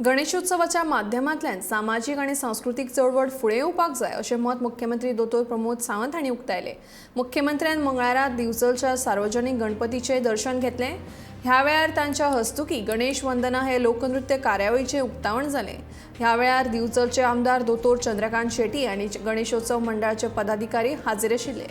गणेशोत्सवाच्या माध्यमांतल्यान सामाजिक आणि सांस्कृतिक चळवळ फुडें येवपाक जाय अशें मत मुख्यमंत्री दोतोर प्रमोद सावंत हांणी उक्तायलें। मुख्यमंत्र्यान मंगळारा दिवचलच्या सार्वजनीक गणपतीचें दर्शन घेतलें। ह्या वेळार तांच्या हस्तुकीं गणेश वंदना हे लोकनृत्य कार्यावळीचें उक्तावण जालें। ह्या वेळार दिवचलचे आमदार दोतोर चंद्रकांत शेट्टी आनी गणेशोत्सव मंडळाचे पदाधिकारी हाजीर आशिल्ले।